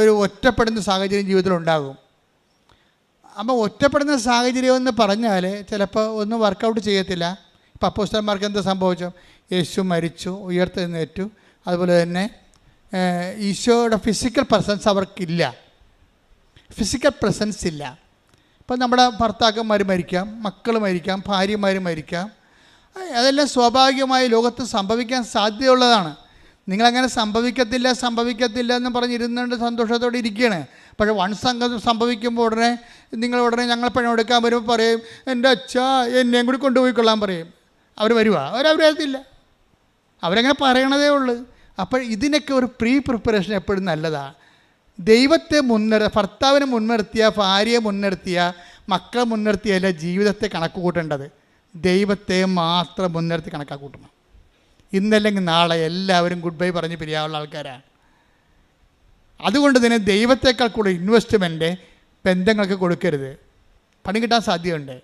ഒരു ഒറ്റപ്പെടുന്ന സാഹചര്യം ജീവിതത്തിൽ ഉണ്ടാകും. അപ്പോൾ ഒറ്റപ്പെടുന്ന സാഹചര്യം എന്ന് പറഞ്ഞാൽ ചിലപ്പോൾ ഒന്നും വർക്കൗട്ട് ചെയ്യത്തില്ല. ഇപ്പോൾ അപ്പോസ്തലന്മാർക്ക് എന്താ സംഭവിച്ചു? യേശു മരിച്ചു, ഉയർത്തെഴുന്നേറ്റു. അതുപോലെ തന്നെ ഈശോയുടെ ഫിസിക്കൽ പ്രസൻസ് അവർക്കില്ല, ഫിസിക്കൽ പ്രസൻസ് ഇല്ല. ഇപ്പം നമ്മുടെ ഭർത്താക്കന്മാർ മരിക്കാം, മക്കൾ മരിക്കാം, ഭാര്യമാർ മരിക്കാം. അതെല്ലാം സ്വാഭാവികമായി ലോകത്ത് സംഭവിക്കാൻ സാധ്യതയുള്ളതാണ്. നിങ്ങളങ്ങനെ സംഭവിക്കത്തില്ല എന്ന് പറഞ്ഞിരുന്നുകൊണ്ട് സന്തോഷത്തോടെ ഇരിക്കുകയാണ്. പക്ഷേ സംഗതി സംഭവിക്കുമ്പോൾ ഉടനെ ഞങ്ങൾ പണമെടുക്കാൻ വരുമ്പോൾ പറയും, എൻ്റെ അച്ഛാ എന്നെയും കൂടി കൊണ്ടുപോയിക്കൊള്ളാൻ പറയും. അവർ വരുവാ? അവരവരത്തില്ല, അവരങ്ങനെ പറയണതേ ഉള്ളൂ. അപ്പോൾ ഇതിനൊക്കെ ഒരു പ്രിപ്പറേഷൻ എപ്പോഴും നല്ലതാണ്. ദൈവത്തെ ഭർത്താവിനെ മുൻനിർത്തിയ, ഭാര്യയെ മുൻനിർത്തിയ, മക്കളെ മുൻനിർത്തിയല്ല ജീവിതത്തെ കണക്ക് കൂട്ടേണ്ടത്. ദൈവത്തെ മാത്രം മുൻനിർത്തി കണക്കാക്കൂട്ടണം. ഇന്നല്ലെങ്കിൽ നാളെ എല്ലാവരും ഗുഡ് ബൈ പറഞ്ഞ് പിരിയാനുള്ള ആൾക്കാരാണ്. അതുകൊണ്ട് തന്നെ ദൈവത്തേക്കാൾ കൂടെ ഇൻവെസ്റ്റ്മെൻറ്റ് ബന്ധങ്ങൾക്ക് കൊടുക്കരുത്, പണി കിട്ടാൻ സാധ്യതയുണ്ട്.